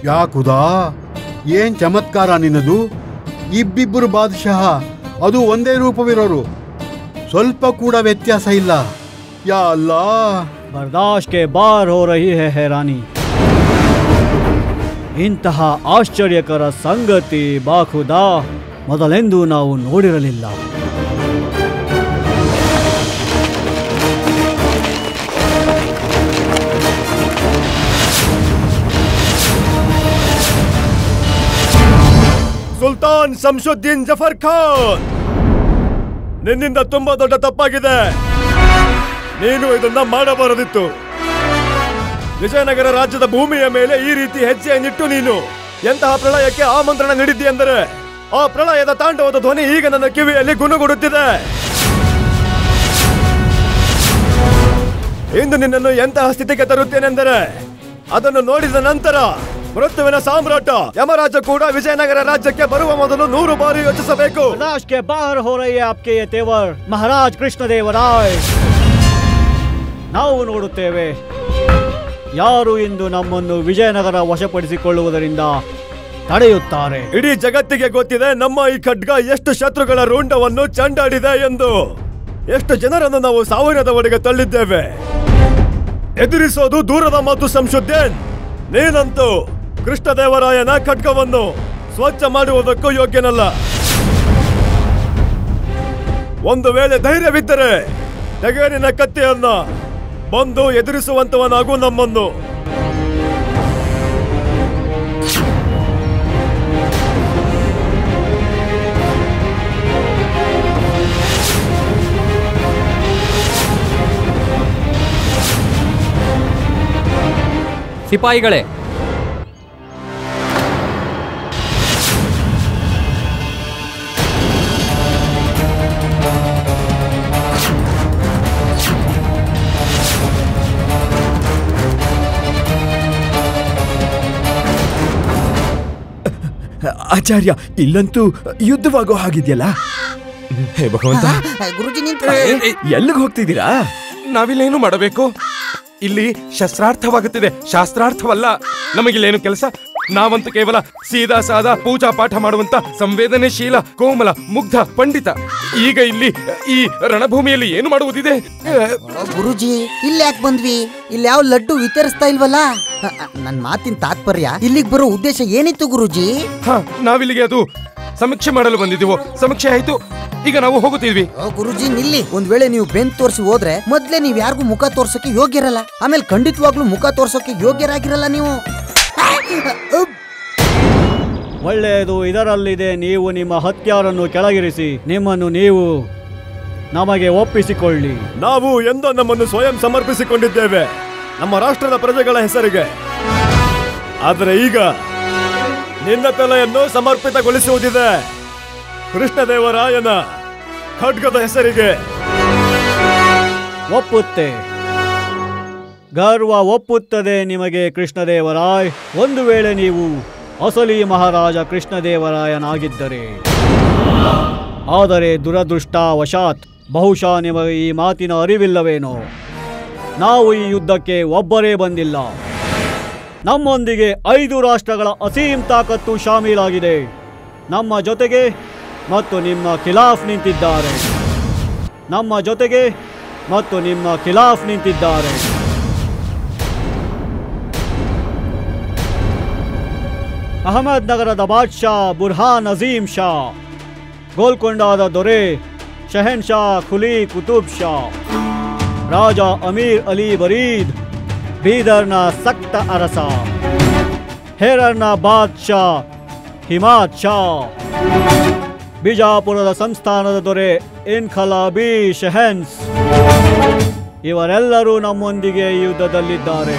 ಯಾಕುದಾ ಏನ್ ಚಮತ್ಕಾರ ನಿನ್ನದು. ಇಬ್ಬಿಬ್ಬರು ಬಾದಶಾಹ, ಅದು ಒಂದೇ ರೂಪವಿರೋರು, ಸ್ವಲ್ಪ ಕೂಡ ವ್ಯತ್ಯಾಸ ಇಲ್ಲ. ಯಾ ಅಲ್ಲಾ, ಬರ್ದಾಶ್ತ್ ಕೆ ಬಾರ್ ಹೋ ರಹಿ ಹೈ ರಾಣಿ. ಇಂತಹ ಆಶ್ಚರ್ಯಕರ ಸಂಗತಿ ಬಾಖುದಾ ಮೊದಲೆಂದೂ ನಾವು ನೋಡಿರಲಿಲ್ಲ. ಸುಲ್ತಾನ್ ಶಂಸುದ್ದೀನ್ ಜಫರ್ ಖಾನ್, ನಿನ್ನಿಂದ ತುಂಬಾ ದೊಡ್ಡ ತಪ್ಪಾಗಿದೆ. ನೀನು ಇದನ್ನ ಮಾಡಬಾರದಿತ್ತು. ವಿಜಯನಗರ ರಾಜ್ಯದ ಭೂಮಿಯ ಮೇಲೆ ಈ ರೀತಿ ಹೆಜ್ಜೆಯನ್ನಿಟ್ಟು ನೀನು ಎಂತಹ ಪ್ರಳಯಕ್ಕೆ ಆಮಂತ್ರಣ ನೀಡಿದ್ದಿ ಎಂದರೆ, ಆ ಪ್ರಳಯದ ತಾಂಡವದ ಧ್ವನಿ ಈಗ ನನ್ನ ಕಿವಿಯಲ್ಲಿ ಗುನುಗುಡುತ್ತಿದೆ. ಇಂದು ನಿನ್ನನ್ನು ಎಂತಹ ಸ್ಥಿತಿಗೆ ತರುತ್ತೇನೆಂದರೆ, ಅದನ್ನು ನೋಡಿದ ನಂತರ ಮೃತ್ಯುವಿನ ಸಾಮ್ರಾಟ ಯಮರಾಜ ಕೂಡ ವಿಜಯನಗರ ರಾಜ್ಯಕ್ಕೆ ಬರುವ ಮೊದಲು 100 ಬಾರಿ ಯೋಚಿಸಬೇಕು. ಬರ್ದಾಶ್ತ್ ಕೆ ಬಾಹರ್ ಹೋ ರಹಿ ಹೈ ಆಪ್ಕೆ ಯೆ ತೇವರ್ ಮಹಾರಾಜ್ ಕೃಷ್ಣದೇವರಾಯ್. ನಾವು ನೋಡುತ್ತೇವೆ ಯಾರು ಇಂದು ನಮ್ಮನ್ನು ವಿಜಯನಗರ ವಶಪಡಿಸಿಕೊಳ್ಳುವುದರಿಂದ ತಡೆಯುತ್ತಾರೆ. ಇಡೀ ಜಗತ್ತಿಗೆ ಗೊತ್ತಿದೆ ನಮ್ಮ ಈ ಖಡ್ಗ ಎಷ್ಟು ಶತ್ರುಗಳ ರುಂಡವನ್ನು ಚಂಡಾಡಿದೆ ಎಂದು. ಎಷ್ಟು ಜನರನ್ನು ನಾವು ಸಾವಿರದವರೆಗೆ ತಳ್ಳಿದ್ದೇವೆ. ಎದುರಿಸೋದು ದೂರದ ಮಾತು ಶಂಸುದ್ದೀನ್. ನೀನಂತೂ ಕೃಷ್ಣದೇವರಾಯನ ಖಡ್ಗವನ್ನು ಸ್ವಚ್ಛ ಮಾಡುವುದಕ್ಕೂ ಯೋಗ್ಯನಲ್ಲ. ಒಂದು ವೇಳೆ ಧೈರ್ಯವಿದ್ದರೆ ತೆಗೆಯನಿನ ಕತ್ತಿಯನ್ನ ಬಂದು ಎದುರಿಸುವಂತವನಾಗೂ ನಮ್ಮನ್ನು. ಸಿಪಾಯಿಗಳೇ, ಆಚಾರ್ಯ, ಇಲ್ಲಂತೂ ಯುದ್ಧವಾಗೋ ಹಾಗಿದೆಯಲ್ಲ. ಹೇ ಭಗವಂತ, ಗುರುಜಿ ಎಲ್ಲಿಗೆ ಹೋಗ್ತಿದ್ದೀರಾ? ನಾವಿಲ್ಲೇನು ಮಾಡಬೇಕು? ಇಲ್ಲಿ ಶಸ್ತ್ರಾರ್ಥವಾಗುತ್ತಿದೆ, ಶಾಸ್ತ್ರಾರ್ಥವಲ್ಲ. ನಮಗಿಲ್ಲೇನು ಕೆಲಸ? ನಾವಂತೂ ಕೇವಲ ಸೀದಾ ಸಾದಾ ಪೂಜಾ ಪಾಠ ಮಾಡುವಂತ ಸಂವೇದನೆಶೀಲ, ಕೋಮಲ, ಮುಗ್ಧ ಪಂಡಿತ. ಈಗ ಇಲ್ಲಿ ಈ ರಣಭೂಮಿಯಲ್ಲಿ ಏನು ಮಾಡುವುದಿದೆ? ಗುರುಜಿ, ಇಲ್ಲಿ ಯಾಕೆ ಬಂದ್ವಿ? ಇಲ್ಲಿ ಯಾವ ಲಡ್ಡು ವಿತರಿಸ್ತಾ ಇಲ್ವಲ್ಲ? ನನ್ ಮಾತಿನ ತಾತ್ಪರ್ಯ, ಇಲ್ಲಿಗೆ ಬರೋ ಉದ್ದೇಶ ಏನಿತ್ತು ಗುರುಜಿ? ನಾವಿಲ್ಲಿಗೆ ಅದು ಸಮೀಕ್ಷೆ ಮಾಡಲು ಬಂದಿದ್ದೀವೋ. ಸಮೀಕ್ಷೆ ಆಯ್ತು, ಈಗ ನಾವು ಹೋಗುತ್ತಿದ್ವಿ. ಗುರುಜಿ ನಿಲ್ಲಿ. ಒಂದ್ ವೇಳೆ ನೀವು ಬೆನ್ ತೋರಿಸಿ ಹೋದ್ರೆ ಮೊದ್ಲೇ ನೀವ್ ಯಾರಿಗೂ ಮುಖ ತೋರ್ಸೋಕೆ ಯೋಗ್ಯರಲ್ಲ. ಆಮೇಲೆ ಖಂಡಿತವಾಗ್ಲೂ ಮುಖ ತೋರ್ಸೋಕೆ ಯೋಗ್ಯರಾಗಿರಲ್ಲ ನೀವು. ಒಳ್ಳೆಯದು, ಇದರಲ್ಲಿದೆ. ನೀವು ನಿಮ್ಮ ಹತ್ಯಾರನ್ನು ಕೆಳಗಿರಿಸಿ ನಿಮ್ಮನ್ನು ನೀವು ನಮಗೆ ಒಪ್ಪಿಸಿಕೊಳ್ಳಿ. ನಾವು ಎಂದೋ ನಮ್ಮನ್ನು ಸ್ವಯಂ ಸಮರ್ಪಿಸಿಕೊಂಡಿದ್ದೇವೆ ನಮ್ಮ ರಾಷ್ಟ್ರದ ಪ್ರಜೆಗಳ ಹೆಸರಿಗೆ. ಆದರೆ ಈಗ ನಿನ್ನ ತಲೆಯನ್ನು ಸಮರ್ಪಿತಗೊಳಿಸುವುದಿದೆ ಕೃಷ್ಣದೇವರಾಯನ ಖಡ್ಗದ ಹೆಸರಿಗೆ. ಒಪ್ಪುತ್ತೆ, ಗರ್ವ ಒಪ್ಪುತ್ತದೆ ನಿಮಗೆ ಕೃಷ್ಣದೇವರಾಯ್. ಒಂದು ವೇಳೆ ನೀವು ಅಸಲಿ ಮಹಾರಾಜ ಕೃಷ್ಣದೇವರಾಯನಾಗಿದ್ದರೆ. ಆದರೆ ದುರದೃಷ್ಟವಶಾತ್ ಬಹುಶಃ ನಿಮಗೆ ಈ ಮಾತಿನ ಅರಿವಿಲ್ಲವೇನೋ, ನಾವು ಈ ಯುದ್ಧಕ್ಕೆ ಒಬ್ಬರೇ ಬಂದಿಲ್ಲ. ನಮ್ಮೊಂದಿಗೆ 5 ರಾಷ್ಟ್ರಗಳ ಅಸೀಂ ತಾಕತ್ತು ಶಾಮೀಲಾಗಿದೆ. ನಮ್ಮ ಜೊತೆಗೆ ಮತ್ತು ನಿಮ್ಮ ಖಿಲಾಫ್ ನಿಂತಿದ್ದಾರೆ. ನಮ್ಮ ಜೊತೆಗೆ ಮತ್ತು ನಿಮ್ಮ ಖಿಲಾಫ್ ನಿಂತಿದ್ದಾರೆ. ಅಹಮದ್ ನಗರದ ಬಾದ್ಶಾ ಬುರ್ಹಾನ್ ಅಜೀಂ ಶಾ, ಗೋಲ್ಕೊಂಡಾದ ದೊರೆ ಶಹನ್ ಶಾ ಖುಲಿ ಕುತುಬ್ ಶಾ, ರಾಜ ಅಮೀರ್ ಅಲಿ ಬರೀದ್, ಬೀದರ್ನ ಸಕ್ತ ಅರಸ, ಹೇರರ್ನ ಬಾದ್ಶಾ ಹಿಮಾತ್ ಶಾ, ಬಿಜಾಪುರದ ಸಂಸ್ಥಾನದ ದೊರೆ ಇನ್ಖಲಾಬಿ ಶೆಹನ್ಸ್, ಇವರೆಲ್ಲರೂ ನಮ್ಮೊಂದಿಗೆ ಈ ಯುದ್ಧದಲ್ಲಿದ್ದಾರೆ.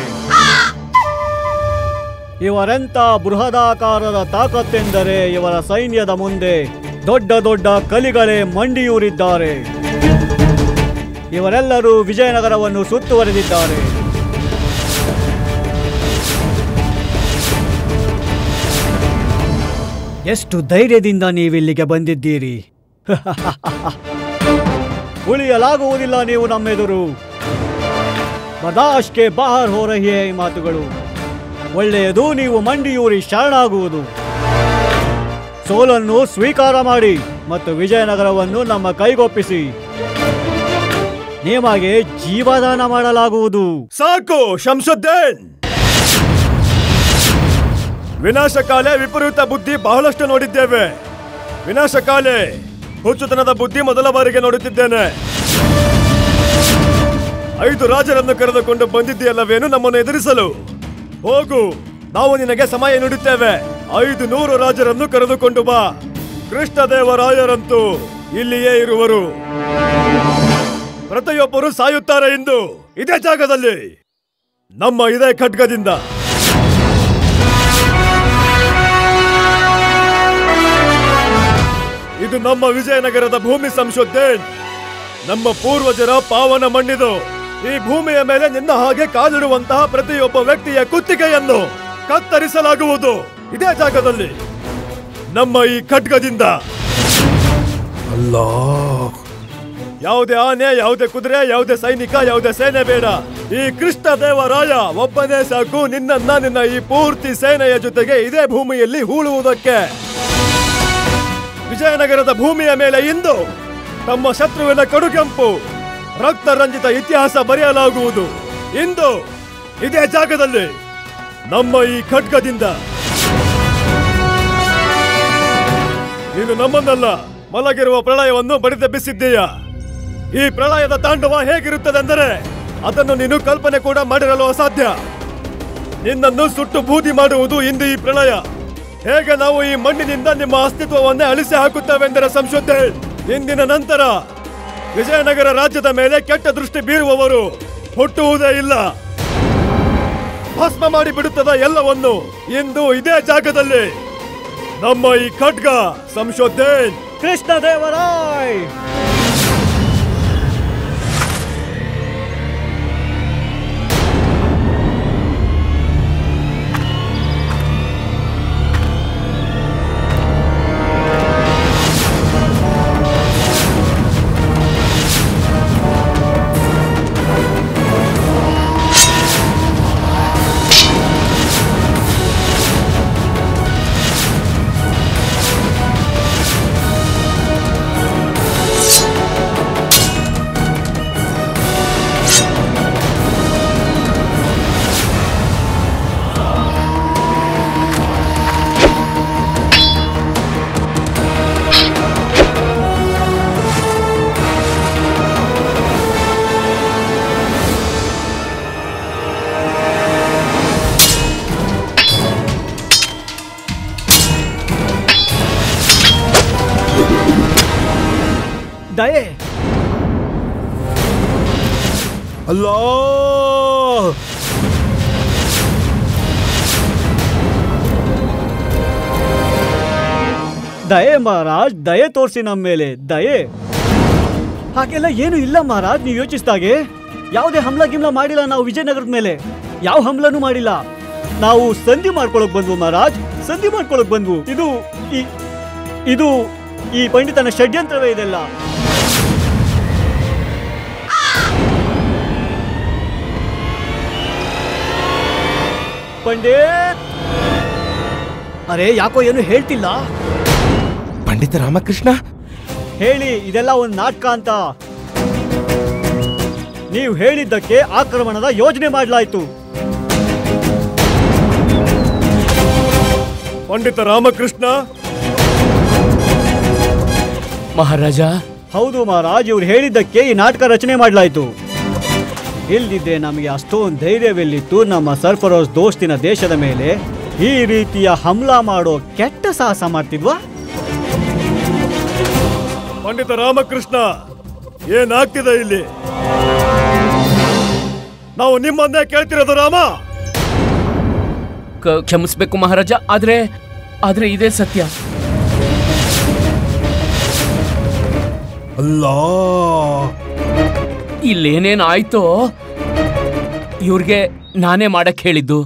ಇವರೆಂಥ ಬೃಹದಾಕಾರದ ತಾಕತ್ತೆಂದರೆ ಇವರ ಸೈನ್ಯದ ಮುಂದೆ ದೊಡ್ಡ ದೊಡ್ಡ ಕಲಿಗಳೇ ಮಂಡಿಯೂರಿದ್ದಾರೆ. ಇವರೆಲ್ಲರೂ ವಿಜಯನಗರವನ್ನು ಸುತ್ತುವರೆದಿದ್ದಾರೆ. ಎಷ್ಟು ಧೈರ್ಯದಿಂದ ನೀವಿಲ್ಲಿಗೆ ಬಂದಿದ್ದೀರಿ. ಉಳಿಯಲಾಗುವುದಿಲ್ಲ ನೀವು ನಮ್ಮೆದುರು. ಬರ್ದಾಶ್ತ್ ಕೆ ಬಾಹರ್ ಹೋ ರಹಿ ಹೈ ಮಾತುಗಳು. ಒಳ್ಳೆಯದು, ನೀವು ಮಂಡಿಯೂರಿ ಶರಣಾಗುವುದು. ಸೋಲನ್ನು ಸ್ವೀಕಾರ ಮಾಡಿ ಮತ್ತು ವಿಜಯನಗರವನ್ನು ನಮ್ಮ ಕೈಗೊಪ್ಪಿಸಿ ನಿಮಗೆ ಜೀವದಾನ ಮಾಡಲಾಗುವುದು. ಸಾಕು ಶಂಸುದ್ದೀನ್. ವಿನಾಶಕಾಲೆ ವಿಪರೀತ ಬುದ್ಧಿ ಬಹಳಷ್ಟು ನೋಡಿದ್ದೇವೆ. ವಿನಾಶಕಾಲೆ ಹುಚ್ಚುತನದ ಬುದ್ಧಿ ಮೊದಲ ಬಾರಿಗೆ ನೋಡುತ್ತಿದ್ದೇನೆ. 5 ರಾಜರನ್ನು ಕರೆದುಕೊಂಡು ಬಂದಿದ್ದೀಯಲ್ಲವೇನು ನಮ್ಮನ್ನು ಎದುರಿಸಲು? ಹೋಗು, ನಾವು ನಿನಗೆ ಸಮಯ ನೀಡುತ್ತೇವೆ. 500 ರಾಜರನ್ನು ಕರೆದುಕೊಂಡು ಬಾ. ಕೃಷ್ಣದೇವರಾಯರಂತೂ ಇಲ್ಲಿಯೇ ಇರುವರು. ಪ್ರತಿಯೊಬ್ಬರು ಸಾಯುತ್ತಾರೆ ಇಂದು ಇದೇ ಜಾಗದಲ್ಲಿ, ನಮ್ಮ ಇದೇ ಖಡ್ಗದಿಂದ. ಇದು ನಮ್ಮ ವಿಜಯನಗರದ ಭೂಮಿ ಶಂಸುದ್ದೀನ್. ನಮ್ಮ ಪೂರ್ವಜರ ಪಾವನ ಮಣ್ಣಿದು. ಈ ಭೂಮಿಯ ಮೇಲೆ ನಿನ್ನ ಹಾಗೆ ಕಾಲಿಡುವಂತಹ ಪ್ರತಿಯೊಬ್ಬ ವ್ಯಕ್ತಿಯ ಕುತ್ತಿಗೆಯನ್ನು ಕತ್ತರಿಸಲಾಗುವುದು ಇದೇ ಜಾಗದಲ್ಲಿ, ನಮ್ಮ ಈ ಖಡ್ಗದಿಂದ. ಅಲ್ಲಾ, ಯಾವುದೇ ಆನೆ, ಯಾವುದೇ ಕುದುರೆ, ಯಾವುದೇ ಸೈನಿಕ, ಯಾವುದೇ ಸೇನೆ ಬೇಡ. ಈ ಕೃಷ್ಣದೇವರಾಯ ಒಬ್ಬನೇ ಸಾಕು ನಿನ್ನ ಈ ಪೂರ್ತಿ ಸೇನೆಯ ಜೊತೆಗೆ ಇದೇ ಭೂಮಿಯಲ್ಲಿ ಹೂಳುವುದಕ್ಕೆ. ವಿಜಯನಗರದ ಭೂಮಿಯ ಮೇಲೆ ಇಂದು ತಮ್ಮ ಶತ್ರುವಿನ ಕಡುಗೆಂಪು ರಕ್ತರಂಜಿತ ಇತಿಹಾಸ ಬರೆಯಲಾಗುವುದು ಇಂದು ಇದೇ ಜಾಗದಲ್ಲಿ, ನಮ್ಮ ಈ ಖಡ್ಗದಿಂದ. ನೀನು ನಮ್ಮನ್ನಲ್ಲ, ಮಲಗಿರುವ ಪ್ರಳಯವನ್ನು ಬಡಿದೆಬ್ಬಿಸಿದ್ದೀಯ. ಈ ಪ್ರಳಯದ ತಾಂಡವ ಹೇಗಿರುತ್ತದೆಂದರೆ ಅದನ್ನು ನೀನು ಕಲ್ಪನೆ ಕೂಡ ಮಾಡಿರಲು ಅಸಾಧ್ಯ. ನಿನ್ನನ್ನು ಸುಟ್ಟು ಬೂದಿ ಮಾಡುವುದು ಇಂದು ಈ ಪ್ರಳಯ. ಹೇಗೆ ನಾವು ಈ ಮಣ್ಣಿನಿಂದ ನಿಮ್ಮ ಅಸ್ತಿತ್ವವನ್ನೇ ಅಳಿಸಿ ಹಾಕುತ್ತೇವೆಂದರೆ ಶಂಸುದ್ದೀನ್, ಇಂದಿನ ನಂತರ ವಿಜಯನಗರ ರಾಜ್ಯದ ಮೇಲೆ ಕೆಟ್ಟ ದೃಷ್ಟಿ ಬೀರುವವರು ಹುಟ್ಟುವುದೇ ಇಲ್ಲ. ಭಸ್ಮ ಮಾಡಿ ಬಿಡುತ್ತದೆ ಎಲ್ಲವನ್ನು ಇಂದು ಇದೇ ಜಾಗದಲ್ಲಿ, ನಮ್ಮ ಈ ಖಡ್ಗ ಶಂಸುದ್ದೀನ್. ಕೃಷ್ಣದೇವರಾಯ್ ದಯೆ. ಅಲ್ಲಾ, ದಯೆ ಮಹಾರಾಜ್, ದಯೆ ತೋರಿಸಿ ನಮ್ಮ ಮೇಲೆ ದಯೆ. ಹಾಗೆಲ್ಲ ಏನು ಇಲ್ಲ ಮಹಾರಾಜ್, ನೀವು ಯೋಚಿಸಿದಾಗೆ ಯಾವುದೇ ಹಮ್ಲ ಗಿಮ್ಲ ಮಾಡಿಲ್ಲ ನಾವು ವಿಜಯನಗರದ ಮೇಲೆ. ಯಾವ ಹಮ್ಲನೂ ಮಾಡಿಲ್ಲ. ನಾವು ಸಂಧಿ ಮಾಡ್ಕೊಳಕ್ ಬಂದ್ವು ಮಹಾರಾಜ್, ಸಂಧಿ ಮಾಡ್ಕೊಳಕ್ ಬಂದ್ವು. ಇದು ಈ ಪಂಡಿತನ ಷಡ್ಯಂತ್ರವೇ ಇದೆಲ್ಲ. ಪಂಡಿತ್, ಅರೆ ಯಾಕೋ ಏನು ಹೇಳ್ತಿಲ್ಲ? ಪಂಡಿತ ರಾಮಕೃಷ್ಣ, ಹೇಳಿ ಇದೆಲ್ಲ ಒಂದು ನಾಟಕ ಅಂತ. ನೀವು ಹೇಳಿದ್ದಕ್ಕೆ ಆಕ್ರಮಣದ ಯೋಜನೆ ಮಾಡಲಾಯಿತು. ಪಂಡಿತ ರಾಮಕೃಷ್ಣ ಮಹಾರಾಜ. ಹೌದು ಮಹಾರಾಜ್, ಇವ್ರು ಹೇಳಿದ್ದಕ್ಕೆ ಈ ನಾಟಕ ರಚನೆ ಮಾಡಲಾಯಿತು. ಇಲ್ದಿದ್ರೆ ನಮಗೆ ಅಷ್ಟೊಂದು ಧೈರ್ಯವೆಲ್ಲಿತ್ತು ನಮ್ಮ ಸರ್ಫರೋಜ್ ದೋಸ್ತಿನ ದೇಶದ ಮೇಲೆ ಈ ರೀತಿಯ ಹಮ್ಲಾ ಮಾಡೋ ಕೆಟ್ಟ ಸಾಹಸ ಮಾಡ್ತಿದ್ವಾ? ಪಂಡಿತ ರಾಮಕೃಷ್ಣ, ಏನಾಗ್ತಿದೆ ಇಲ್ಲಿ? ನಾವು ನಿಮ್ಮನ್ನೇ ಕೇಳ್ತಿರೋದು ರಾಮ. ಕ್ಷಮಿಸ್ಬೇಕು ಮಹಾರಾಜ, ಆದ್ರೆ ಇದೇ ಸತ್ಯ. ಅಲ್ಲಾ, ಇಲ್ಲೇನೇನಾಯ್ತೋ ಇವ್ರಿಗೆ ನಾನೇ ಮಾಡಕ್ ಹೇಳಿದ್ದು.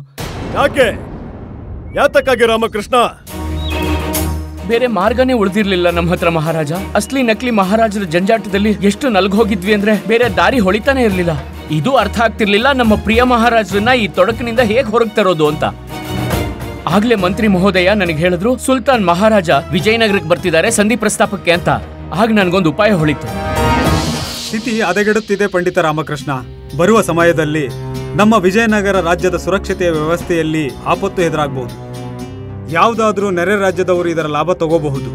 ಯಾತಕ್ಕಾಗಿ ರಾಮಕೃಷ್ಣ? ಬೇರೆ ಮಾರ್ಗನೇ ಉಳಿದಿರ್ಲಿಲ್ಲ ನಮ್ಮ ಹತ್ರ ಮಹಾರಾಜ. ಅಸ್ಲಿ ನಕಲಿ ಮಹಾರಾಜರ ಜಂಜಾಟದಲ್ಲಿ ಎಷ್ಟು ನಲ್ಗೋಗಿದ್ವಿ ಅಂದ್ರೆ ಬೇರೆ ದಾರಿ ಹೊಳಿತಾನೆ ಇರ್ಲಿಲ್ಲ. ಇದು ಅರ್ಥ ಆಗ್ತಿರ್ಲಿಲ್ಲ ನಮ್ಮ ಪ್ರಿಯ ಮಹಾರಾಜರನ್ನ ಈ ತೊಡಕಿನಿಂದ ಹೇಗ್ ಹೊರಗೆ ತರೋದು ಅಂತ. ಆಗ್ಲೇ ಮಂತ್ರಿ ಮಹೋದಯ ನನಗೆ ಹೇಳಿದ್ರು ಸುಲ್ತಾನ್ ಮಹಾರಾಜ ವಿಜಯನಗರಕ್ಕೆ ಬರ್ತಿದ್ದಾರೆ ಸಂಧಿ ಪ್ರಸ್ತಾಪಕ್ಕೆ ಅಂತ. ಆಗ ನನ್ಗೊಂದು ಉಪಾಯ ಹೊಳಿತು. ಸ್ಥಿತಿ ಹದಗೆಡುತ್ತಿದೆ ಪಂಡಿತ ರಾಮಕೃಷ್ಣ. ಬರುವ ಸಮಯದಲ್ಲಿ ನಮ್ಮ ವಿಜಯನಗರ ರಾಜ್ಯದ ಸುರಕ್ಷತೆಯ ವ್ಯವಸ್ಥೆಯಲ್ಲಿ ಆಪತ್ತು ಎದುರಾಗಬಹುದು. ಯಾವುದಾದ್ರೂ ನೆರೆ ರಾಜ್ಯದವರು ಇದರ ಲಾಭ ತಗೋಬಹುದು.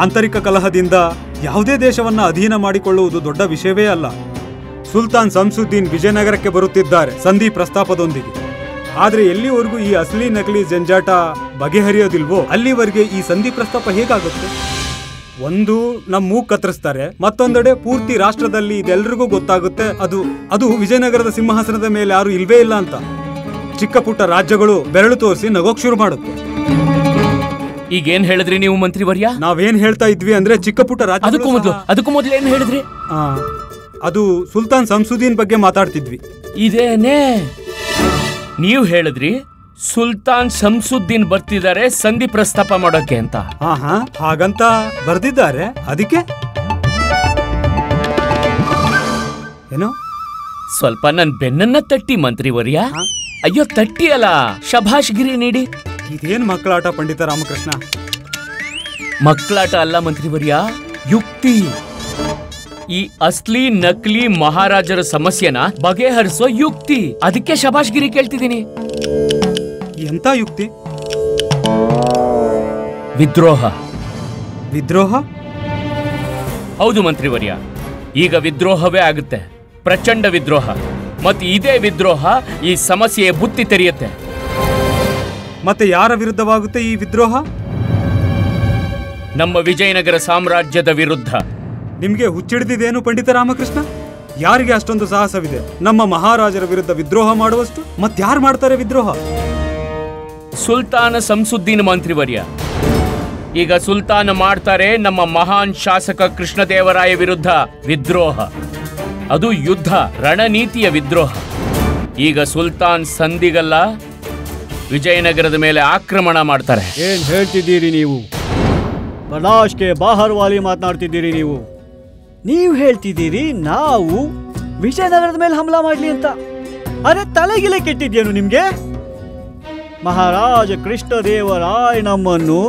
ಆಂತರಿಕ ಕಲಹದಿಂದ ಯಾವುದೇ ದೇಶವನ್ನ ಅಧೀನ ಮಾಡಿಕೊಳ್ಳುವುದು ದೊಡ್ಡ ವಿಷಯವೇ ಅಲ್ಲ. ಸುಲ್ತಾನ್ ಶಂಸುದ್ದೀನ್ ವಿಜಯನಗರಕ್ಕೆ ಬರುತ್ತಿದ್ದಾರೆ ಸಂಧಿ ಪ್ರಸ್ತಾಪದೊಂದಿಗೆ. ಆದ್ರೆ ಎಲ್ಲಿವರೆಗೂ ಈ ಅಸಲಿ ನಕಲಿ ಜಂಜಾಟ ಬಗೆಹರಿಯೋದಿಲ್ವೋ ಅಲ್ಲಿವರೆಗೆ ಈ ಸಂಧಿ ಪ್ರಸ್ತಾಪ ಹೇಗಾಗುತ್ತೆ? ಒಂದು ನಮ್ಮ ಮೂಗ್ ಕತ್ತರಿಸ್ತಾರೆ, ಮತ್ತೊಂದೆಡೆ ಪೂರ್ತಿ ರಾಷ್ಟ್ರದಲ್ಲಿ ಇದೆಲ್ಲರಿಗೂ ಗೊತ್ತಾಗುತ್ತೆ ಅದು ವಿಜಯನಗರದ ಸಿಂಹಾಸನದ ಮೇಲೆ ಯಾರು ಇಲ್ವೇ ಇಲ್ಲ ಅಂತ. ಚಿಕ್ಕ ಪುಟ್ಟ ರಾಜ್ಯಗಳು ಬೆರಳು ತೋರಿಸಿ ನಗೋಕ್ ಶುರು ಮಾಡುತ್ತೆ. ಈಗೇನ್ ಹೇಳಿದ್ರಿ ನೀವು ಮಂತ್ರಿವರ್ಯ? ನಾವೇನ್ ಹೇಳ್ತಾ ಇದ್ವಿ ಅಂದ್ರೆ ಚಿಕ್ಕ ಪುಟ್ಟ ರಾಜ್ಯ. ಅದಕ್ಕೂ ಮೊದಲು ಏನ್ ಹೇಳಿದ್ರಿ? ಅದು ಸುಲ್ತಾನ್ ಶಂಸುದ್ದೀನ್ ಬಗ್ಗೆ ಮಾತಾಡ್ತಿದ್ವಿ. ಇದೇನೇ ನೀವು ಹೇಳಿದ್ರಿ ಸುಲ್ತಾನ್ ಶಂಸುದ್ದೀನ್ ಬರ್ತಿದ್ದಾರೆ ಸಂಧಿ ಪ್ರಸ್ತಾಪ ಮಾಡೋಕೆ ಅಂತ. ಹಾಗಂತ ಬರ್ದಿದ್ದಾರೆ. ಅದಕ್ಕೆ ಏನೋ ಸ್ವಲ್ಪ ನನ್ ಬೆನ್ನನ್ನ ತಟ್ಟಿ ಮಂತ್ರಿವರ್ಯ. ಅಯ್ಯೋ ತಟ್ಟಿ ಅಲ್ಲ, ಶಭಾಷ್ಗಿರಿ ನೀಡಿ. ಇದೇನ್ ಮಕ್ಕಳಾಟ ಪಂಡಿತ ರಾಮಕೃಷ್ಣ? ಮಕ್ಕಳಾಟ ಅಲ್ಲ ಮಂತ್ರಿವರ್ಯ, ಯುಕ್ತಿ. ಈ ಅಸ್ಲಿ ನಕಲಿ ಮಹಾರಾಜರ ಸಮಸ್ಯೆನ ಬಗೆಹರಿಸೋ ಯುಕ್ತಿ. ಅದಕ್ಕೆ ಶಭಾಷ್ಗಿರಿ ಕೇಳ್ತಿದ್ದೀನಿ. ಎಂತ ಯುಕ್ತಿ? ವಿದ್ರೋಹ. ವಿದ್ರೋಹ? ಹೌದು ಮಂತ್ರಿವರ್ಯ, ಈಗ ವಿದ್ರೋಹವೇ ಆಗುತ್ತೆ, ಪ್ರಚಂಡ ವಿದ್ರೋಹ. ಮತ್ತೆ ಇದೇ ವಿದ್ರೋಹ ಈ ಸಮಸ್ಯೆಯ ಬುತ್ತಿ ತೆರೆಯುತ್ತೆ. ಮತ್ತೆ ಯಾರ ವಿರುದ್ಧವಾಗುತ್ತೆ ಈ ವಿದ್ರೋಹ? ನಮ್ಮ ವಿಜಯನಗರ ಸಾಮ್ರಾಜ್ಯದ ವಿರುದ್ಧ. ನಿಮ್ಗೆ ಹುಚ್ಚಿಡ್ದಿದೇನು ಪಂಡಿತ ರಾಮಕೃಷ್ಣ? ಯಾರಿಗೆ ಅಷ್ಟೊಂದು ಸಾಹಸವಿದೆ ನಮ್ಮ ಮಹಾರಾಜರ ವಿರುದ್ಧ ವಿದ್ರೋಹ ಮಾಡುವಷ್ಟು? ಮತ್ಯಾರು ಮಾಡ್ತಾರೆ ವಿದ್ರೋಹ? ಸುಲ್ತಾನ ಶಂಸುದ್ದೀನ್ ಮಂತ್ರಿವರ್ಯ. ಈಗ ಸುಲ್ತಾನ ಮಾಡ್ತಾರೆ ನಮ್ಮ ಮಹಾನ್ ಶಾಸಕ ಕೃಷ್ಣದೇವರಾಯ ವಿರುದ್ಧ ವಿದ್ರೋಹ. ಅದು ಯುದ್ಧ, ರಣನೀತಿಯ ವಿದ್ರೋಹ. ಈಗ ಸುಲ್ತಾನ್ ಸಂಧಿಗಲ್ಲ, ವಿಜಯನಗರದ ಮೇಲೆ ಆಕ್ರಮಣ ಮಾಡ್ತಾರೆ. ಏನ್ ಹೇಳ್ತಿದ್ದೀರಿ ನೀವು? ಬಲಾಷ್ಗೆ ಬಾಹರ್ವಾಲಿ ಮಾತನಾಡ್ತಿದ್ದೀರಿ ನೀವು. ನೀವು ಹೇಳ್ತಿದ್ದೀರಿ ನಾವು ವಿಜಯನಗರದ ಮೇಲೆ ಹಮ್ಲಾ ಮಾಡ್ಲಿ ಅಂತ. ಅರೆ ತಲೆಗಿಲೆ ಕೆಟ್ಟಿದ್ಯೇನು ನಿಮ್ಗೆ? ಮಹಾರಾಜ ಕೃಷ್ಣದೇವರಾಯ ನಮ್ಮನ್ನು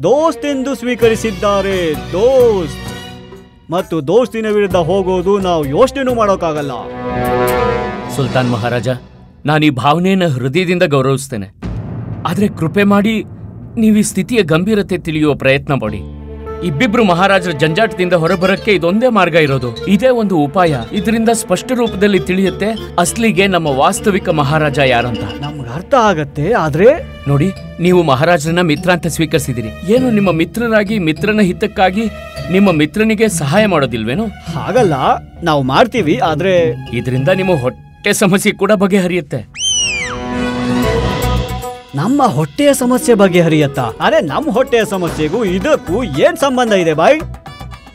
ದೋಸ್ತೆಂದು ಸ್ವೀಕರಿಸಿದ್ದಾರೆ. ದೋಸ್ತ್. ಮತ್ತು ದೋಸ್ತಿನ ವಿರುದ್ಧ ಹೋಗೋದು ನಾವು ಯೋಚನೆನೂ ಮಾಡೋಕ್ಕಾಗಲ್ಲ. ಸುಲ್ತಾನ್ ಮಹಾರಾಜ, ನಾನು ಈ ಭಾವನೆಯನ್ನು ಹೃದಯದಿಂದ ಗೌರವಿಸ್ತೇನೆ. ಆದ್ರೆ ಕೃಪೆ ಮಾಡಿ ನೀವು ಈ ಸ್ಥಿತಿಯ ಗಂಭೀರತೆ ತಿಳಿಯುವ ಪ್ರಯತ್ನ ಮಾಡಿ. ಇಬ್ಬಿಬ್ರು ಮಹಾರಾಜರ ಜಂಜಾಟದಿಂದ ಹೊರಬರಕ್ಕೆ ಇದೊಂದೇ ಮಾರ್ಗ ಇರೋದು. ಇದೇ ಒಂದು ಉಪಾಯ. ಇದರಿಂದ ಸ್ಪಷ್ಟ ರೂಪದಲ್ಲಿ ತಿಳಿಯುತ್ತೆ ಅಸ್ಲಿಗೆ ನಮ್ಮ ವಾಸ್ತವಿಕ ಮಹಾರಾಜ ಯಾರಂತ. ನಮ್ಗೆ ಅರ್ಥ ಆಗತ್ತೆ. ಆದ್ರೆ ನೋಡಿ, ನೀವು ಮಹಾರಾಜರನ್ನ ಮಿತ್ರ ಅಂತ ಸ್ವೀಕರಿಸಿದಿರಿ. ಏನು ನಿಮ್ಮ ಮಿತ್ರರಾಗಿ ಮಿತ್ರನ ಹಿತಕ್ಕಾಗಿ ನಿಮ್ಮ ಮಿತ್ರನಿಗೆ ಸಹಾಯ ಮಾಡೋದಿಲ್ವೇನು? ಹಾಗಲ್ಲ, ನಾವು ಮಾಡ್ತೀವಿ. ಆದ್ರೆ ಇದರಿಂದ ನಿಮ್ಮ ಹೊಟ್ಟೆ ಸಮಸ್ಯೆ ಕೂಡ ಬಗೆಹರಿಯುತ್ತೆ. ನಮ್ಮ ಹೊಟ್ಟೆಯ ಸಮಸ್ಯೆ ಬಗೆಹರಿಯತ್ತಾ? ಅರೆ ನಮ್ಮ ಹೊಟ್ಟೆಯ ಸಮಸ್ಯೆಗೂ ಇದಕ್ಕೂ ಏನ್ ಸಂಬಂಧ ಇದೆ ಬಾಯ್?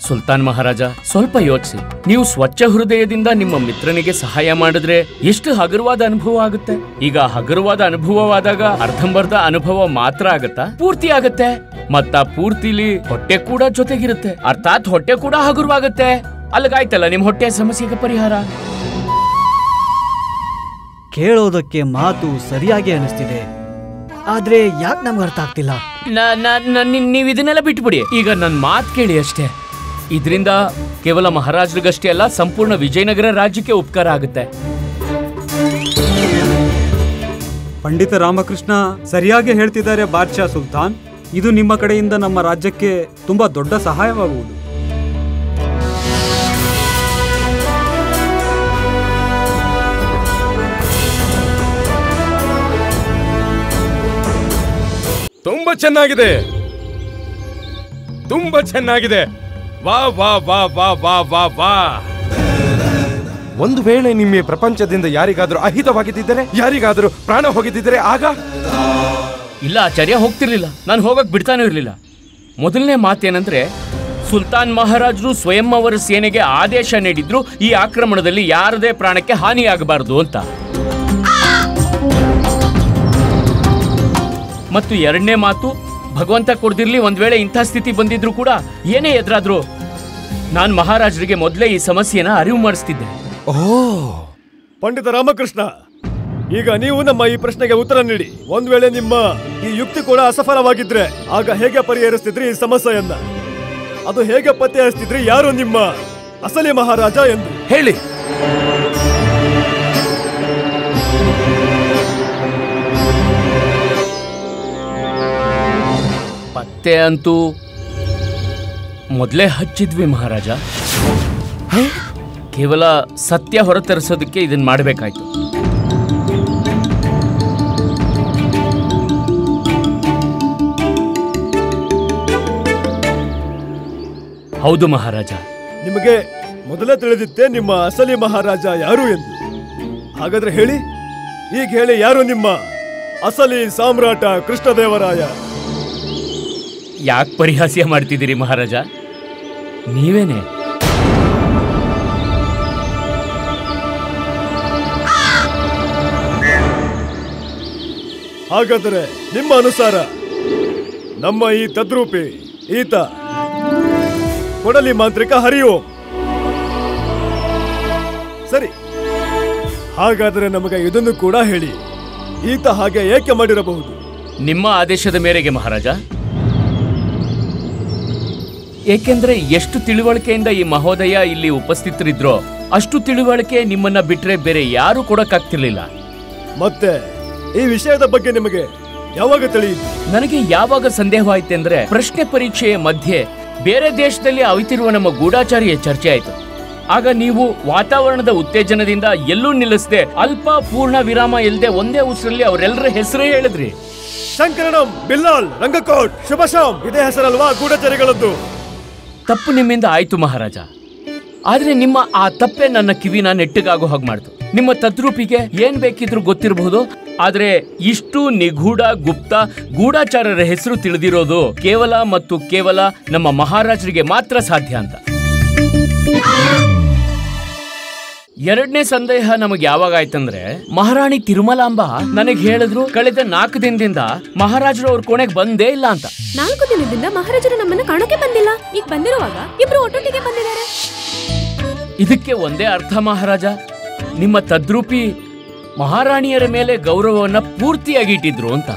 ಸುಲ್ತಾನ್ ಮಹಾರಾಜ, ಸ್ವಲ್ಪ ಯೋಚಿಸಿ. ನೀವು ಸ್ವಚ್ಛ ಹೃದಯದಿಂದ ನಿಮ್ಮ ಮಿತ್ರನಿಗೆ ಸಹಾಯ ಮಾಡಿದ್ರೆ ಎಷ್ಟು ಹಗುರವಾದ ಅನುಭವ ಆಗುತ್ತೆ. ಈಗ ಹಗುರವಾದ ಅನುಭವವಾದಾಗ ಅರ್ಧಂಬರ್ಧ ಅನುಭವ ಮಾತ್ರ ಆಗತ್ತಾ? ಪೂರ್ತಿ ಆಗತ್ತೆ. ಮತ್ತ ಪೂರ್ತಿಲಿ ಹೊಟ್ಟೆ ಕೂಡ ಜೊತೆಗಿರುತ್ತೆ. ಅರ್ಥಾತ್ ಹೊಟ್ಟೆ ಕೂಡ ಹಗುರವಾಗುತ್ತೆ. ಅಲ್ಲಿಗಾಯ್ತಲ್ಲ ನಿಮ್ ಹೊಟ್ಟೆಯ ಸಮಸ್ಯೆಗೆ ಪರಿಹಾರ. ಕೇಳೋದಕ್ಕೆ ಮಾತು ಸರಿಯಾಗಿ ಅನಿಸ್ತಿದೆ, ಆದ್ರೆ ಯಾಕೆ ನಮ್ಗೆ ಅರ್ಥ ಆಗ್ತಿಲ್ಲ? ನೀವ್ ಇದನ್ನೆಲ್ಲ ಬಿಟ್ಬಿಡಿ. ಈಗ ನನ್ ಮಾತು ಕೇಳಿ ಅಷ್ಟೇ. ಇದರಿಂದ ಕೇವಲ ಮಹಾರಾಜರಿಗಷ್ಟೇ ಅಲ್ಲ, ಸಂಪೂರ್ಣ ವಿಜಯನಗರ ರಾಜ್ಯಕ್ಕೆ ಉಪಕಾರ ಆಗುತ್ತೆ. ಪಂಡಿತ ರಾಮಕೃಷ್ಣ ಸರಿಯಾಗಿ ಹೇಳ್ತಿದ್ದಾರೆ ಬಾದ್ಶಾ ಸುಲ್ತಾನ್. ಇದು ನಿಮ್ಮ ಕಡೆಯಿಂದ ನಮ್ಮ ರಾಜ್ಯಕ್ಕೆ ತುಂಬಾ ದೊಡ್ಡ ಸಹಾಯವಾಗುವುದು. ತುಂಬಾ ಚೆನ್ನಾಗಿದೆ, ತುಂಬಾ ಚೆನ್ನಾಗಿದೆ. ವಾ ವಾ ವಾ ವಾ ವಾ ವಾ ವಾ. ಒಂದು ವೇಳೆ ನಿಮ್ಮ ಪ್ರಪಂಚದಿಂದ ಯಾರಿಗಾದ್ರೂ ಅಹಿತವಾಗಿದ್ದರೆ, ಯಾರಿಗಾದ್ರೂ ಪ್ರಾಣ ಹೋಗಿದ್ದರೆ ಆಗ? ಇಲ್ಲ ಆಚಾರ್ಯ, ಹೋಗ್ತಿರ್ಲಿಲ್ಲ. ನಾನು ಹೋಗಕ್ ಬಿಡ್ತಾನೂ ಇರ್ಲಿಲ್ಲ. ಮೊದಲನೇ ಮಾತೇನಂದ್ರೆ, ಸುಲ್ತಾನ್ ಮಹಾರಾಜರು ಸ್ವಯಂ ಅವರ ಸೇನೆಗೆ ಆದೇಶ ನೀಡಿದ್ರು ಈ ಆಕ್ರಮಣದಲ್ಲಿ ಯಾರದೇ ಪ್ರಾಣಕ್ಕೆ ಹಾನಿಯಾಗಬಾರದು ಅಂತ. ಮತ್ತು ಎರಡನೇ ಮಾತು, ಭಗವಂತ ಕೊಡ್ದಿರ್ಲಿ, ಒಂದ್ ವೇಳೆ ಇಂಥ ಸ್ಥಿತಿ ಬಂದಿದ್ರು ಕೂಡ, ಏನೇ ಎದುರಾದ್ರು ನಾನ್ ಮಹಾರಾಜರಿಗೆ ಮೊದಲೇ ಈ ಸಮಸ್ಯೆನ ಅರಿವು ಮಾಡಿಸ್ತಿದ್ದೆ. ಪಂಡಿತ ರಾಮಕೃಷ್ಣ, ಈಗ ನೀವು ನಮ್ಮ ಈ ಪ್ರಶ್ನೆಗೆ ಉತ್ತರ ನೀಡಿ. ಒಂದ್ ವೇಳೆ ನಿಮ್ಮ ಈ ಯುಕ್ತಿ ಕೂಡ ಅಸಫಲವಾಗಿದ್ರೆ ಆಗ ಹೇಗೆ ಪರಿಹರಿಸ್ತಿದ್ರಿ ಈ ಸಮಸ್ಯೆಯನ್ನ? ಅದು ಹೇಗೆ ಪತ್ತೆ ಹಚ್ತಿದ್ರಿ ಯಾರು ನಿಮ್ಮ ಅಸಲಿ ಮಹಾರಾಜ ಎಂದು ಹೇಳಿ. ಪತ್ತೆ ಅಂತೂ ಮೊದಲೇ ಹಚ್ಚಿದ್ವಿ ಮಹಾರಾಜ. ಕೇವಲ ಸತ್ಯ ಹೊರತರಿಸೋದಕ್ಕೆ ಇದನ್ನ ಮಾಡಬೇಕಾಯ್ತು. ಹೌದು ಮಹಾರಾಜ. ನಿಮಗೆ ಮೊದಲೇ ತಿಳಿದಿತ್ತೆ ನಿಮ್ಮ ಅಸಲಿ ಮಹಾರಾಜ ಯಾರು ಎಂದು. ಹಾಗಾದ್ರೆ ಹೇಳಿ, ಈಗ ಹೇಳಿ, ಯಾರು ನಿಮ್ಮ ಅಸಲಿ ಸಾಮ್ರಾಟ ಕೃಷ್ಣದೇವರಾಯ? ಯಾಕೆ ಪರಿಹಾಸ್ಯ ಮಾಡ್ತಿದ್ದೀರಿ ಮಹಾರಾಜ? ನೀವೇನೆ. ಹಾಗಾದರೆ ನಿಮ್ಮ ಅನುಸಾರ ನಮ್ಮ ಈ ತದ್ರೂಪಿ ಈತ ಕೊಡಲಿ ಮಾಂತ್ರಿಕ ಹರಿಓಂ. ಸರಿ, ಹಾಗಾದರೆ ನಮಗೆ ಇದನ್ನು ಕೂಡ ಹೇಳಿ, ಈತ ಹಾಗೆ ಏಕೆ ಮಾಡಿರಬಹುದು? ನಿಮ್ಮ ಆದೇಶದ ಮೇರೆಗೆ ಮಹಾರಾಜ. ಏಕೆಂದ್ರೆ ಎಷ್ಟು ತಿಳುವಳಿಕೆಯಿಂದ ಈ ಮಹೋದಯ ಇಲ್ಲಿ ಉಪಸ್ಥಿತರಿದ್ರೋ ಅಷ್ಟು ತಿಳುವಳಿಕೆ ನಿಮ್ಮನ್ನ ಬಿಟ್ರೆ ಬೇರೆ ಯಾರು ಕೊಡಕ್ಕಾಗ್ತಿರ್ಲಿಲ್ಲ. ಮತ್ತೆ ಈ ವಿಷಯದ ಬಗ್ಗೆ ನಿಮಗೆ ಯಾವಾಗ ತಿಳಿಯಿತು? ನನಗೆ ಯಾವಾಗ ಸಂದೇಹವಾಯ್ತೆಂದ್ರೆ ಪ್ರಶ್ನೆ ಪರೀಕ್ಷೆಯ ಮಧ್ಯೆ ಬೇರೆ ದೇಶದಲ್ಲಿ ಅವಿತಿರುವ ನಮ್ಮ ಗೂಢಾಚಾರ್ಯ ಚರ್ಚೆ ಆಯ್ತು. ಆಗ ನೀವು ವಾತಾವರಣದ ಉತ್ತೇಜನದಿಂದ ಎಲ್ಲೂ ನಿಲ್ಲಿಸದೆ ಅಲ್ಪ ಪೂರ್ಣ ವಿರಾಮ ಇಲ್ಲದೆ ಒಂದೇ ಉಸಿರಲ್ಲಿ ಅವರೆಲ್ಲರ ಹೆಸರೇ ಹೇಳಿದ್ರಿ. ಶಂಕರಣಂ, ಬಿಲ್ಲಾಲ್, ರಂಗಕೋಟ್, ಶುಭಶಾಮ್, ಇದೇ ಹೆಸರಲ್ವಾ ಗೂಢಚಾರಿಗಳದ್ದು? ತಪ್ಪು ನಿಮ್ಮಿಂದ ಆಯ್ತು ಮಹಾರಾಜ. ಆದ್ರೆ ನಿಮ್ಮ ಆ ತಪ್ಪೆ ನನ್ನ ಕಿವಿನ ನೆಟ್ಟಗಾಗೋ ಹಾಗೆ ಮಾಡ್ತು. ನಿಮ್ಮ ತದ್ರೂಪಿಗೆ ಏನ್ ಬೇಕಿದ್ರು ಗೊತ್ತಿರಬಹುದು, ಆದ್ರೆ ಇಷ್ಟು ನಿಗೂಢ ಗುಪ್ತ ಗೂಢಾಚಾರರ ಹೆಸರು ತಿಳಿದಿರೋದು ಕೇವಲ ಮತ್ತು ಕೇವಲ ನಮ್ಮ ಮಹಾರಾಜರಿಗೆ ಮಾತ್ರ ಸಾಧ್ಯ ಅಂತ. ಎರಡನೇ ಸಂದೇಹ ನಮಗೆ ಯಾವಾಗ ಆಯ್ತಂದ್ರೆ, ಮಹಾರಾಣಿ ತಿರುಮಲಾಂಬ ನನಗೆ ಹೇಳಿದ್ರು ಕಳೆದ 4 ದಿನದಿಂದ ಮಹಾರಾಜರು ಅವ್ರ ಕೋಣೆಗೆ ಬಂದೇ ಇಲ್ಲ ಅಂತ. 4 ದಿನದಿಂದ ಮಹಾರಾಜರು ನಮ್ಮನ್ನ ಕಾಣೋಕೆ ಬಂದಿಲ್ಲ. ಈಗ ಬಂದಿರುವಾಗ ಇಬ್ರು ಒಟ್ಟೊಟ್ಟಿಗೆ ಬಂದಿದ್ದಾರೆ. ಇದಕ್ಕೆ ಒಂದೇ ಅರ್ಥ ಮಹಾರಾಜ, ನಿಮ್ಮ ತದ್ರೂಪಿ ಮಹಾರಾಣಿಯರ ಮೇಲೆ ಗೌರವವನ್ನ ಪೂರ್ತಿಯಾಗಿ ಇಟ್ಟಿದ್ರು ಅಂತ.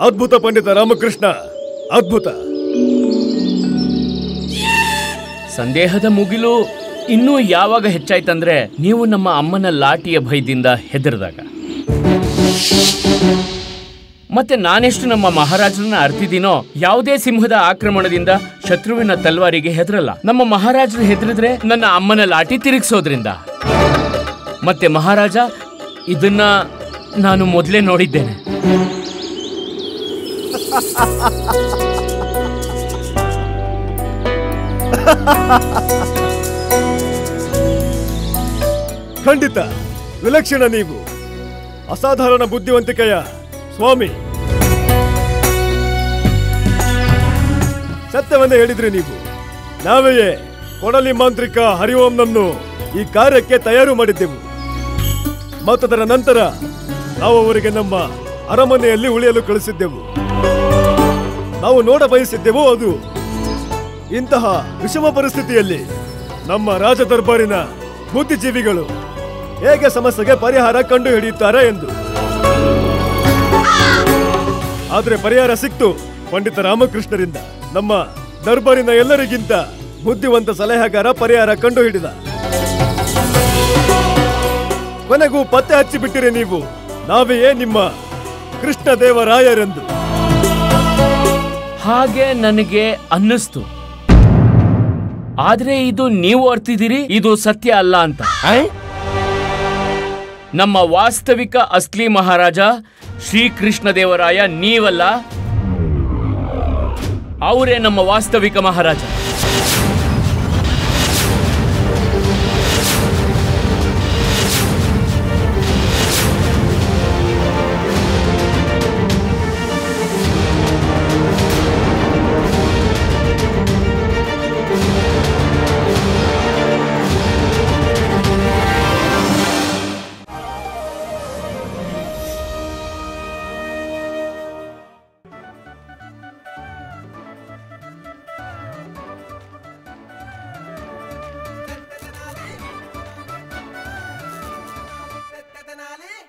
ಅದ್ಭುತ ಪಂಡಿತ ರಾಮಕೃಷ್ಣ, ಅದ್ಭುತ. ಸಂದೇಹದ ಮುಗಿಲು ಇನ್ನೂ ಯಾವಾಗ ಹೆಚ್ಚಾಯ್ತಂದ್ರೆ, ನೀವು ನಮ್ಮ ಅಮ್ಮನ ಲಾಠಿಯ ಭಯದಿಂದ ಹೆದರಿದಾಗ. ಮತ್ತೆ ನಾನೆಷ್ಟು ನಮ್ಮ ಮಹಾರಾಜರನ್ನ ಅರ್ತಿದ್ದೀನೋ, ಯಾವುದೇ ಸಿಂಹದ ಆಕ್ರಮಣದಿಂದ ಶತ್ರುವಿನ ತಲ್ವಾರಿಗೆ ಹೆದರಲ್ಲ. ನಮ್ಮ ಮಹಾರಾಜರು ಹೆದರಿದ್ರೆ ನನ್ನ ಅಮ್ಮನ ಲಾಠಿ ತಿರುಗಿಸೋದ್ರಿಂದ. ಮತ್ತೆ ಮಹಾರಾಜ, ಇದನ್ನ ನಾನು ಮೊದಲೇ ನೋಡಿದ್ದೇನೆ. ಖಂಡಿತ ವಿಲಕ್ಷಣ, ನೀವು ಅಸಾಧಾರಣ ಬುದ್ಧಿವಂತಿಕೆಯ ಸ್ವಾಮಿ. ಸತ್ಯವನ್ನೇ ಹೇಳಿದ್ರಿ ನೀವು. ನಾವೆಯೇ ಕೊಡಲಿ ಮಾಂತ್ರಿಕ ಹರಿಓಂನನ್ನು ಈ ಕಾರ್ಯಕ್ಕೆ ತಯಾರು ಮಾಡಿದ್ದೆವು. ಮತ್ತದರ ನಂತರ ನಾವು ಅವರಿಗೆ ನಮ್ಮ ಅರಮನೆಯಲ್ಲಿ ಉಳಿಯಲು ಕಳಿಸಿದ್ದೆವು. ನಾವು ನೋಡ ಬಯಸಿದ್ದೆವು ಅದು ಇಂತಹ ವಿಷಮ ಪರಿಸ್ಥಿತಿಯಲ್ಲಿ ನಮ್ಮ ರಾಜ ದರ್ಬಾರಿನ ಬುದ್ಧಿಜೀವಿಗಳು ಹೇಗೆ ಸಮಸ್ಯೆಗೆ ಪರಿಹಾರ ಕಂಡು ಹಿಡಿಯುತ್ತಾರೆ ಎಂದು. ಆದ್ರೆ ಪರಿಹಾರ ಸಿಕ್ತು ಪಂಡಿತ ರಾಮಕೃಷ್ಣರಿಂದ. ನಮ್ಮ ದರ್ಬಾರಿನ ಎಲ್ಲರಿಗಿಂತ ಬುದ್ಧಿವಂತ ಸಲಹೆಗಾರ ಪರಿಹಾರ ಕಂಡು ಹಿಡಿದ. ಕೊನೆಗೂ ಪತ್ತೆ ಹಚ್ಚಿಬಿಟ್ಟಿರಿ ನೀವು, ನಾವೆಯೇ ನಿಮ್ಮ ಕೃಷ್ಣದೇವರಾಯರೆಂದು. ಹಾಗೆ ನನಗೆ ಅನ್ನಿಸ್ತು. ಆದ್ರೆ ಇದು ನೀವು ಅರ್ತಿದ್ದೀರಿ, ಇದು ಸತ್ಯ ಅಲ್ಲ ಅಂತ. ನಮ್ಮ ವಾಸ್ತವಿಕ ಅಸ್ಲಿ ಮಹಾರಾಜ ಶ್ರೀಕೃಷ್ಣದೇವರಾಯ ನೀವಲ್ಲ, ಅವರೇ ನಮ್ಮ ವಾಸ್ತವಿಕ ಮಹಾರಾಜ.